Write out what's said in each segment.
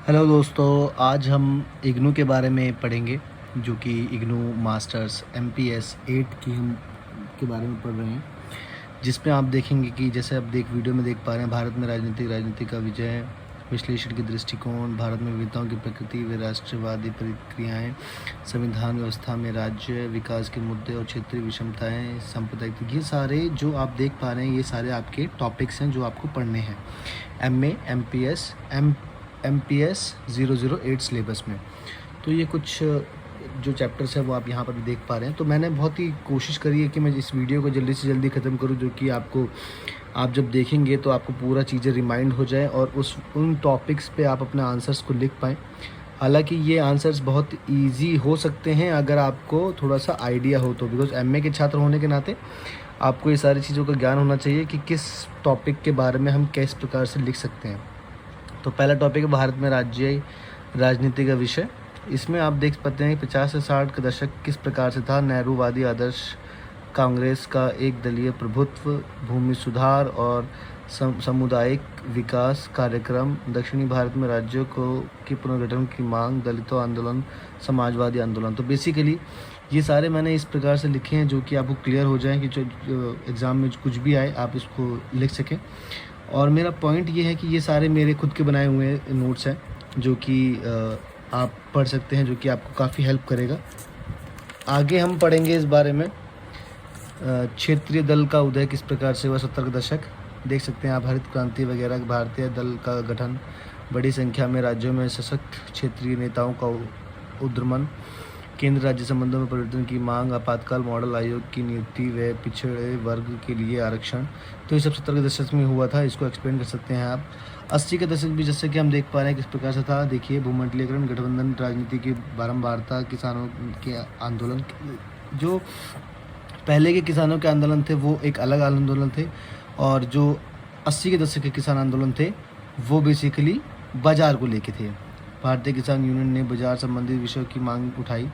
Hello दोस्तों, आज हम इग्नू के बारे में पढ़ेंगे जो कि इग्नू मास्टर्स MPS 8 की हम के बारे में पढ़ रहे हैं, जिसमें आप देखेंगे कि जैसे आप वीडियो में देख पा रहे हैं, भारत में राजनीति का विजय, विश्लेषण के दृष्टिकोण, भारत में विविधताओं की प्रकृति व राष्ट्रवादी प्रक्रियाएं, संविधान व्यवस्था में राज्य विकास के मुद्दे और क्षेत्रीय विषमताएं, सांप्रदायिक, ये सारे जो आप देख पा रहे हैं, ये सारे आपके टॉपिक्स हैं जो आपको पढ़ने हैं MPS 008 सिलेबस में। तो ये कुछ जो चैप्टर्स है वो आप यहाँ पर भी देख पा रहे हैं। तो मैंने बहुत ही कोशिश करी है कि मैं इस वीडियो को जल्दी से जल्दी ख़त्म करूँ, जो कि आप जब देखेंगे तो आपको पूरा चीज़ें रिमाइंड हो जाए और उन टॉपिक्स पे आप अपने आंसर्स को लिख पाएँ। हालांकि ये आंसर्स बहुत इजी हो सकते हैं अगर आपको थोड़ा सा आइडिया हो तो, बिकॉज MA के छात्र होने के नाते आपको ये सारी चीज़ों का ज्ञान होना चाहिए कि किस टॉपिक के बारे में हम किस प्रकार से लिख सकते हैं। तो पहला टॉपिक है भारत में राज्य राजनीति का विषय। इसमें आप देख पाते हैं कि 50 से 60 का दशक किस प्रकार से था। नेहरूवादी आदर्श, कांग्रेस का एक दलीय प्रभुत्व, भूमि सुधार और सामुदायिक विकास कार्यक्रम, दक्षिणी भारत में राज्यों के पुनर्गठन की मांग, दलितों आंदोलन, समाजवादी आंदोलन। तो बेसिकली ये सारे मैंने इस प्रकार से लिखे हैं जो कि आपको क्लियर हो जाए कि जो एग्ज़ाम में कुछ भी आए आप इसको लिख सकें। और मेरा पॉइंट ये है कि ये सारे मेरे खुद के बनाए हुए नोट्स हैं जो कि आप पढ़ सकते हैं, जो कि आपको काफ़ी हेल्प करेगा। आगे हम पढ़ेंगे इस बारे में क्षेत्रीय दल का उदय किस प्रकार से हुआ। 70 का दशक देख सकते हैं आप, हरित क्रांति वगैरह, भारतीय दल का गठन, बड़ी संख्या में राज्यों में सशक्त क्षेत्रीय नेताओं का उद्गमन, केंद्र राज्य संबंधों में परिवर्तन की मांग, आपातकाल मॉडल आयोग की नियुक्ति व पिछड़े वर्ग के लिए आरक्षण। तो ये सब 70 के दशक में हुआ था, इसको एक्सप्लेन कर सकते हैं आप। 80 के दशक भी जैसे कि हम देख पा रहे हैं किस प्रकार से था। देखिए, भूमंडलीकरण, गठबंधन राजनीति की बारंबारता, किसानों के आंदोलन। जो पहले के किसानों के आंदोलन थे वो एक अलग आंदोलन थे, और जो 80 के दशक के किसान आंदोलन थे वो बेसिकली बाज़ार को लेके थे। भारतीय किसान यूनियन ने बाजार संबंधित विषयों की मांग उठाई,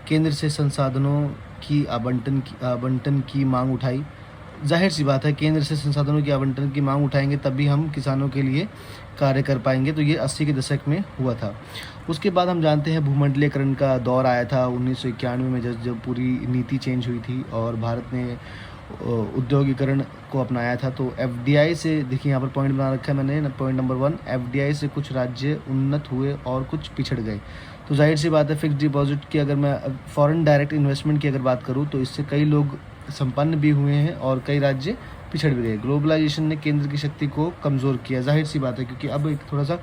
केंद्र से संसाधनों की आवंटन की मांग उठाई। जाहिर सी बात है, केंद्र से संसाधनों की आवंटन की मांग उठाएंगे तभी हम किसानों के लिए कार्य कर पाएंगे। तो ये 80 के दशक में हुआ था। उसके बाद हम जानते हैं भूमंडलीकरण का दौर आया था 1991 में, जब पूरी नीति चेंज हुई थी और भारत ने उद्योगीकरण को अपनाया था। तो FDI से, देखिए यहाँ पर पॉइंट बना रखा है मैंने, पॉइंट नंबर 1, FDI से कुछ राज्य उन्नत हुए और कुछ पिछड़ गए। तो जाहिर सी बात है, फिक्स डिपॉजिट की, अगर मैं फॉरेन डायरेक्ट इन्वेस्टमेंट की अगर बात करूँ तो इससे कई लोग संपन्न भी हुए हैं और कई राज्य पिछड़ भी गए। ग्लोबलाइजेशन ने केंद्र की शक्ति को कमज़ोर किया, जाहिर सी बात है, क्योंकि अब एक थोड़ा सा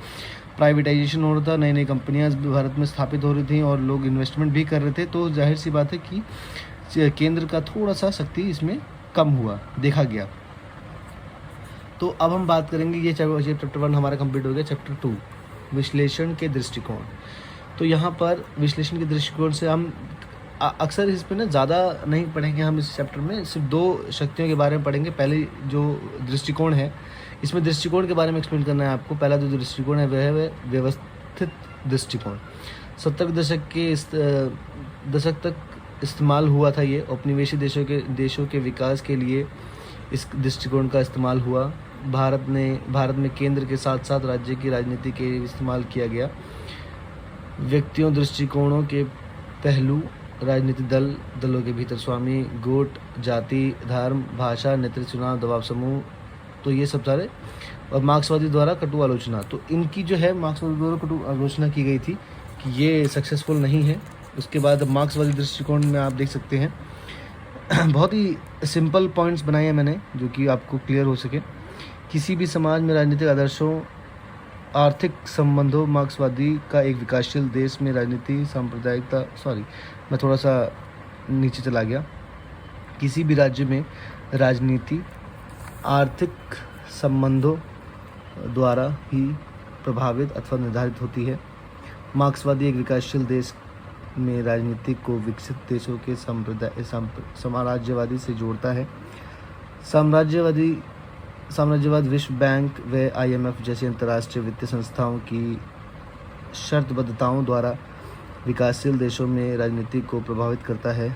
प्राइवेटाइजेशन हो रहा था, नई नई कंपनियां भारत में स्थापित हो रही थी और लोग इन्वेस्टमेंट भी कर रहे थे। तो जाहिर सी बात है कि केंद्र का थोड़ा सा शक्ति इसमें कम हुआ, देखा गया। तो अब हम बात करेंगे, ये चैप्टर 1 हमारा कंप्लीट हो गया। चैप्टर 2, विश्लेषण के दृष्टिकोण। तो यहाँ पर विश्लेषण के दृष्टिकोण से हम अक्सर इस पर ना ज़्यादा नहीं पढ़ेंगे, हम इस चैप्टर में सिर्फ 2 शक्तियों के बारे में पढ़ेंगे। पहले जो दृष्टिकोण है, इसमें दृष्टिकोण के बारे में एक्सप्लेन करना है आपको। पहला जो दृष्टिकोण है वह है व्यवस्थित दृष्टिकोण। 70 के दशक के दशक तक इस्तेमाल हुआ था। ये औपनिवेशिक देशों के विकास के लिए इस दृष्टिकोण का इस्तेमाल हुआ। भारत में केंद्र के साथ साथ राज्य की राजनीति के इस्तेमाल किया गया। व्यक्तियों, दृष्टिकोणों के पहलू, राजनीतिक दलों के भीतर स्वामी, गुट, जाति, धर्म, भाषा, नेतृत्व, चुनाव, दबाव समूह। तो ये सब सारे, और मार्क्सवादी द्वारा कटु आलोचना। तो इनकी जो है मार्क्सवादी द्वारा कटु आलोचना की गई थी कि ये सक्सेसफुल नहीं है। उसके बाद मार्क्सवादी दृष्टिकोण में आप देख सकते हैं बहुत ही सिंपल पॉइंट्स बनाए हैं मैंने जो कि आपको क्लियर हो सके। किसी भी समाज में राजनीतिक आदर्शों, आर्थिक संबंधों, मार्क्सवादी का एक विकासशील देश में राजनीति, सांप्रदायिकता, मैं थोड़ा सा नीचे चला गया। किसी भी राज्य में राजनीति आर्थिक संबंधों द्वारा ही प्रभावित अथवा निर्धारित होती है। मार्क्सवादी एक विकासशील देश में राजनीति को विकसित देशों के साम्राज्यवादी से जोड़ता है। साम्राज्यवाद विश्व बैंक व IMF जैसी अंतर्राष्ट्रीय वित्तीय संस्थाओं की शर्तबद्धताओं द्वारा विकासशील देशों में राजनीति को प्रभावित करता है।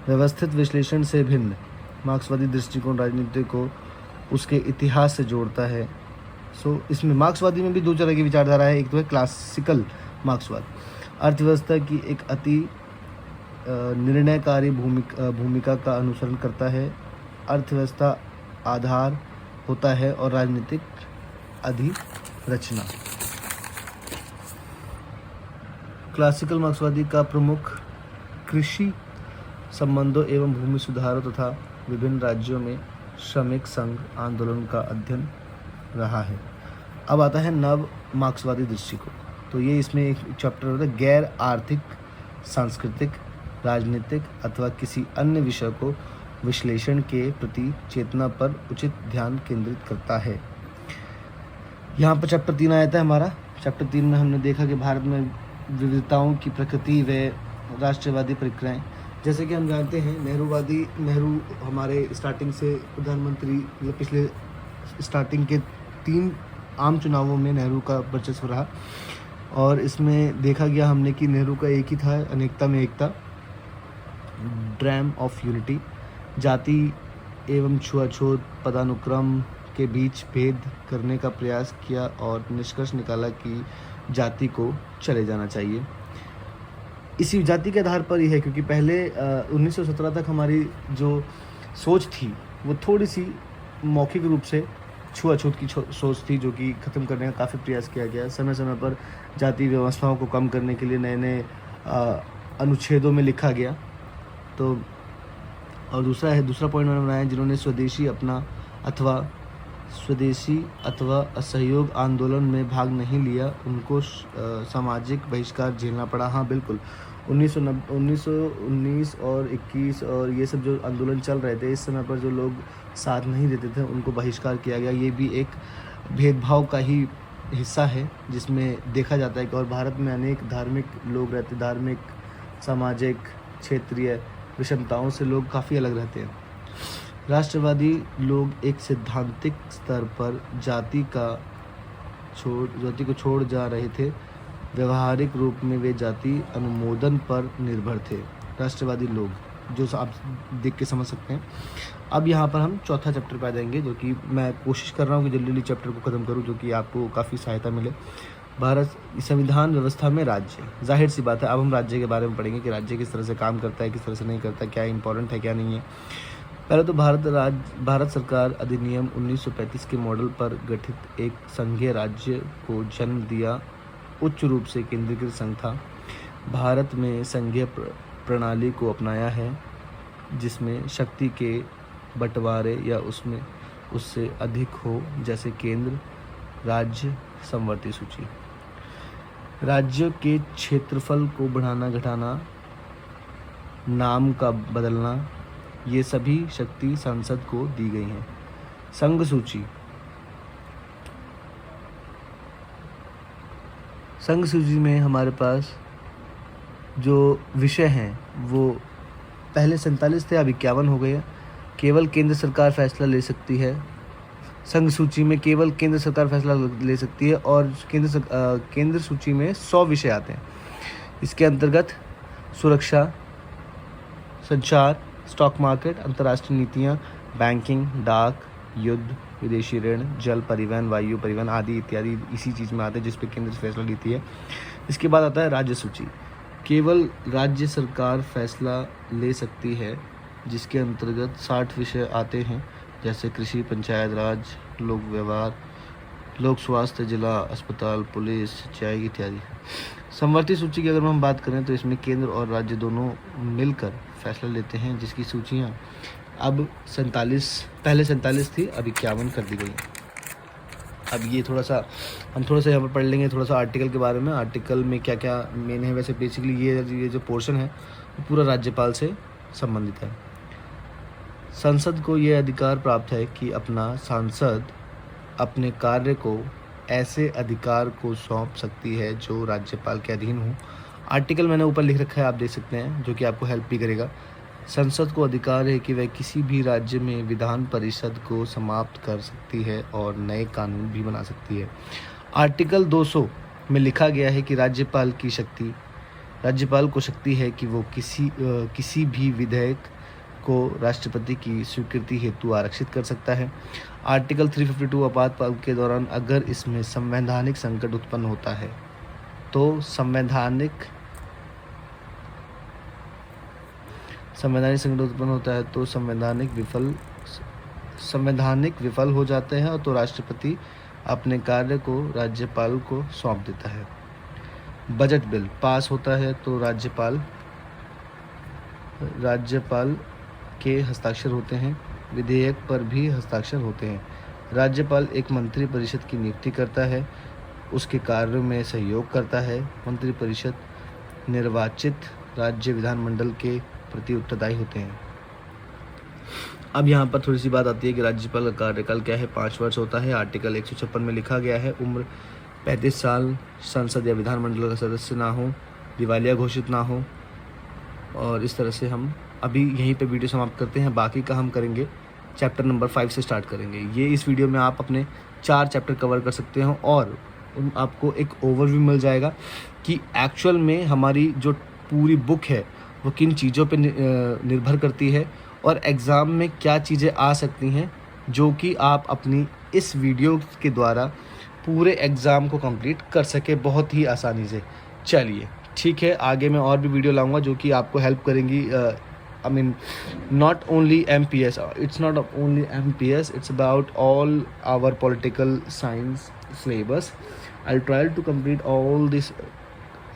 व्यवस्थित विश्लेषण से भिन्न मार्क्सवादी दृष्टिकोण राजनीति को उसके इतिहास से जोड़ता है। सो इसमें मार्क्सवादी में भी दो तरह की विचारधारा है। एक तो है क्लासिकल मार्क्सवाद, अर्थव्यवस्था की एक अति निर्णयकारी भूमिका का अनुसरण करता है। अर्थव्यवस्था आधार होता है और राजनीतिक अधिरचना। क्लासिकल मार्क्सवादी का प्रमुख कृषि संबंधों एवं भूमि सुधारों तथा विभिन्न राज्यों में श्रमिक संघ आंदोलन का अध्ययन रहा है। अब आता है नव मार्क्सवादी दृष्टिकोण। तो ये इसमें एक चैप्टर होता है, गैर आर्थिक, सांस्कृतिक, राजनीतिक अथवा किसी अन्य विषय को विश्लेषण के प्रति चेतना पर उचित ध्यान केंद्रित करता है। यहाँ पर चैप्टर 3 आया था हमारा। चैप्टर 3 में हमने देखा कि भारत में विविधताओं की प्रकृति व राष्ट्रवादी प्रक्रियाएं। जैसे कि हम जानते हैं नेहरू हमारे स्टार्टिंग से प्रधानमंत्री, मतलब पिछले स्टार्टिंग के 3 आम चुनावों में नेहरू का वर्चस्व रहा और इसमें देखा गया हमने कि नेहरू का एक ही था, अनेकता में एकता, ड्रीम ऑफ यूनिटी। जाति एवं छुआछूत पदानुक्रम के बीच भेद करने का प्रयास किया और निष्कर्ष निकाला कि जाति को चले जाना चाहिए। इसी जाति के आधार पर ही है, क्योंकि पहले 1917 तक हमारी जो सोच थी वो थोड़ी सी मौखिक रूप से छुआछूत की सोच थी, जो कि ख़त्म करने का काफ़ी प्रयास किया गया। समय समय पर जाति व्यवस्थाओं को कम करने के लिए नए नए अनुच्छेदों में लिखा गया। तो और दूसरा पॉइंट मैंने बनाया, जिन्होंने स्वदेशी अथवा असहयोग आंदोलन में भाग नहीं लिया उनको सामाजिक बहिष्कार झेलना पड़ा। हाँ बिल्कुल, 1919 और 21 और ये सब जो आंदोलन चल रहे थे, इस समय पर जो लोग साथ नहीं देते थे उनको बहिष्कार किया गया। ये भी एक भेदभाव का ही हिस्सा है, जिसमें देखा जाता है कि और भारत में अनेक धार्मिक लोग रहते, धार्मिक, सामाजिक, क्षेत्रीय विषमताओं से लोग काफ़ी अलग रहते हैं। राष्ट्रवादी लोग एक सैद्धांतिक स्तर पर जाति को छोड़ जा रहे थे। व्यवहारिक रूप में वे जाति अनुमोदन पर निर्भर थे। राष्ट्रवादी लोग, जो आप देख के समझ सकते हैं। अब यहाँ पर हम चौथा चैप्टर पे आ जाएंगे, जो कि मैं कोशिश कर रहा हूँ कि जल्दी चैप्टर को ख़त्म करूँ, जो कि आपको काफ़ी सहायता मिले। भारत संविधान व्यवस्था में राज्य, जाहिर सी बात है अब हम राज्य के बारे में पढ़ेंगे कि राज्य किस तरह से काम करता है, किस तरह से नहीं करता, क्या इंपॉर्टेंट है क्या नहीं है। पहले तो भारत सरकार अधिनियम 1935 के मॉडल पर गठित एक संघीय राज्य को जन्म दिया। उच्च रूप से केंद्रीकृत संघ था। भारत में संघीय प्रणाली को अपनाया है, जिसमें शक्ति के बंटवारे या उससे अधिक हो, जैसे केंद्र, राज्य, समवर्ती सूची। राज्यों के क्षेत्रफल को बढ़ाना घटाना, नाम का बदलना, ये सभी शक्ति संसद को दी गई हैं। संघ सूची में हमारे पास जो विषय हैं वो पहले 47 थे, अब 51 हो गए। केवल केंद्र सरकार फैसला ले सकती है। संघ सूची में केवल केंद्र सरकार फैसला ले सकती है और केंद्र सूची में 100 विषय आते हैं। इसके अंतर्गत सुरक्षा, संचार, स्टॉक मार्केट, अंतर्राष्ट्रीय नीतियाँ, बैंकिंग, डाक, युद्ध, विदेशी ऋण, जल परिवहन, वायु परिवहन आदि इत्यादि इसी चीज़ में आते हैं, जिस पे केंद्र फैसला लेती है। इसके बाद आता है राज्य सूची। केवल राज्य सरकार फैसला ले सकती है, जिसके अंतर्गत 60 विषय आते हैं, जैसे कृषि, पंचायत राज, लोक व्यवहार, लोक स्वास्थ्य, जिला अस्पताल, पुलिस, सिंचाई इत्यादि। समवर्ती सूची की अगर हम बात करें तो इसमें केंद्र और राज्य दोनों मिलकर फैसला लेते हैं, जिसकी सूचियाँ अब 47 थी, अब 51 कर दी गई। अब ये हम थोड़ा सा यहाँ पर पढ़ लेंगे थोड़ा सा आर्टिकल के बारे में। आर्टिकल में क्या क्या मेन है। वैसे बेसिकली ये जो पोर्शन है वो पूरा राज्यपाल से संबंधित है। संसद को यह अधिकार प्राप्त है कि सांसद अपने कार्य को ऐसे अधिकार को सौंप सकती है जो राज्यपाल के अधीन हो। आर्टिकल मैंने ऊपर लिख रखा है, आप देख सकते हैं, जो कि आपको हेल्प भी करेगा। संसद को अधिकार है कि वह किसी भी राज्य में विधान परिषद को समाप्त कर सकती है और नए कानून भी बना सकती है। आर्टिकल 200 में लिखा गया है कि राज्यपाल को शक्ति है कि वो किसी भी विधेयक को राष्ट्रपति की स्वीकृति हेतु आरक्षित कर सकता है। आर्टिकल 352 आपातकाल के दौरान अगर इसमें संवैधानिक संकट उत्पन्न होता है तो संवैधानिक संकट उत्पन्न होता है तो संवैधानिक विफल हो जाते हैं और तो राष्ट्रपति अपने कार्य को राज्यपाल को सौंप देता है। बजट बिल पास होता है तो राज्यपाल के हस्ताक्षर होते हैं। विधेयक पर भी हस्ताक्षर होते हैं। राज्यपाल एक मंत्री परिषद की नियुक्ति करता है, उसके कार्यों में सहयोग करता है। मंत्री परिषद निर्वाचित राज्य विधानमंडल के प्रति उत्तरदायी होते हैं। अब यहाँ पर थोड़ी सी बात आती है कि राज्यपाल का कार्यकाल क्या है। 5 वर्ष होता है। आर्टिकल 156 में लिखा गया है उम्र 35 साल, संसद या विधानमंडल का सदस्य ना हो, दिवालिया घोषित ना हो। और इस तरह से हम अभी यहीं पे वीडियो समाप्त करते हैं। बाकी का हम करेंगे चैप्टर नंबर 5 से स्टार्ट करेंगे। ये इस वीडियो में आप अपने 4 चैप्टर कवर कर सकते हो और आपको एक ओवरव्यू मिल जाएगा कि एक्चुअल में हमारी जो पूरी बुक है वो किन चीज़ों पे निर्भर करती है और एग्ज़ाम में क्या चीज़ें आ सकती हैं जो कि आप अपनी इस वीडियो के द्वारा पूरे एग्ज़ाम को कंप्लीट कर सके बहुत ही आसानी से। चलिए ठीक है, आगे मैं और भी वीडियो लाऊंगा जो कि आपको हेल्प करेंगी। I mean, not only MPS, it's not only MPS, it's about all our political science syllabus. I'll try to complete all this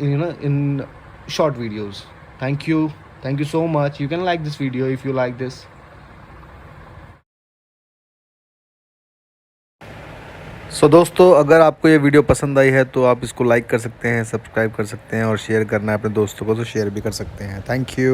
in short videos. Thank you so much. You can like this video if you like this. सो दोस्तों, अगर आपको ये video पसंद आई है तो आप इसको like कर सकते हैं, सब्सक्राइब कर सकते हैं और शेयर करना है अपने दोस्तों को तो शेयर भी कर सकते हैं। Thank you.